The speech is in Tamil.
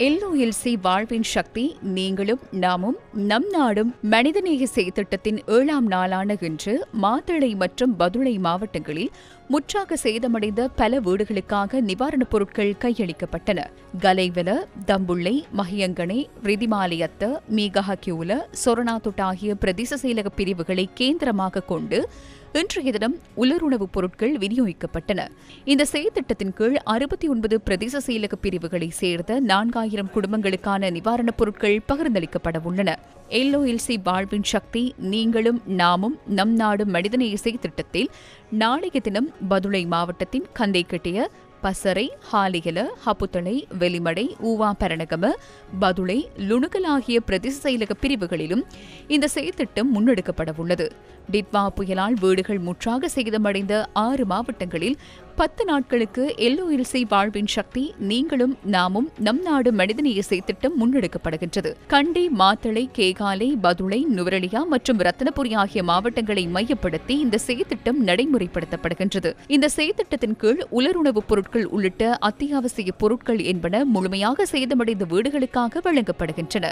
எல்ஓஎல்சி வாழ்வின் சக்தி நீங்களும் நாமும் நம் நாடும் மனிதநேய செயற்திட்டத்தின் 7ஆம் நாளான இன்று மாத்தளை மற்றும் பதுளை மாவட்டங்களில் முற்றாக சேதமடைந்த பல வீடுகளுக்காக நிவாரணப் பொருட்கள் கையளிக்கப்பட்டன. கலைவல, தம்புள்ளை, மஹியங்கனை, ரிதிமாலயத்த, மீகஹக்யூல, சொரணாத்தொட் ஆகிய பிரதேச செயலக பிரிவுகளை கேந்திரமாக கொண்டு இன்றைய தினம் உலருணவுப் பொருட்கள் விநியோகிக்கப்பட்டன. இந்த செயற்திட்டத்தின் கீழ் 69 பிரதேச செயலக பிரிவுகளை சேர்ந்த 4000 குடும்பங்களுக்கான நிவாரணப் பொருட்கள் பகிர்ந்தளிக்கப்பட உள்ளன. எல்ஓஎல்சி வாழ்வின் சக்தி நீங்களும் நாமும் நம் நாடும் மனிதநேய செயற்திட்டத்தில் நாளைய தினம் பதுளை மாவட்டத்தின் கந்தைக்கட்டிய, பசறை, ஹாலிகல, ஹப்புத்தளை, வெலிமடை, ஊவா பரணகம, பதுளை, லுணுகல் ஆகிய பிரதேச செயலக பிரிவுகளிலும் இந்த செயற்திட்டம் முன்னெடுக்கப்பட உள்ளது. டிட்வா புயலால் வீடுகள் முற்றாக சேதமடைந்த 6 மாவட்டங்களில் 10 நாட்களுக்கு எல்ஓஎல்சி வாழ்வின் சக்தி நீங்களும் நாமும் நம் நாடு மனிதநேய செயற்திட்டம் முன்னெடுக்கப்படுகின்றது. கண்டி, மாத்தளை, கேகாலை, பதுளை, நுவரெலியா மற்றும் ரத்தினபுரி ஆகிய மாவட்டங்களை மையப்படுத்தி இந்த செயற்திட்டம் நடைமுறைப்படுத்தப்படுகின்றது. இந்த செயற்திட்டத்தின் கீழ் உலருணவுப் பொருட்கள் உள்ளிட்ட அத்தியாவசிய பொருட்கள் என்பன முழுமையாக சேதமடைந்த வீடுகளுக்காக வழங்கப்படுகின்றன.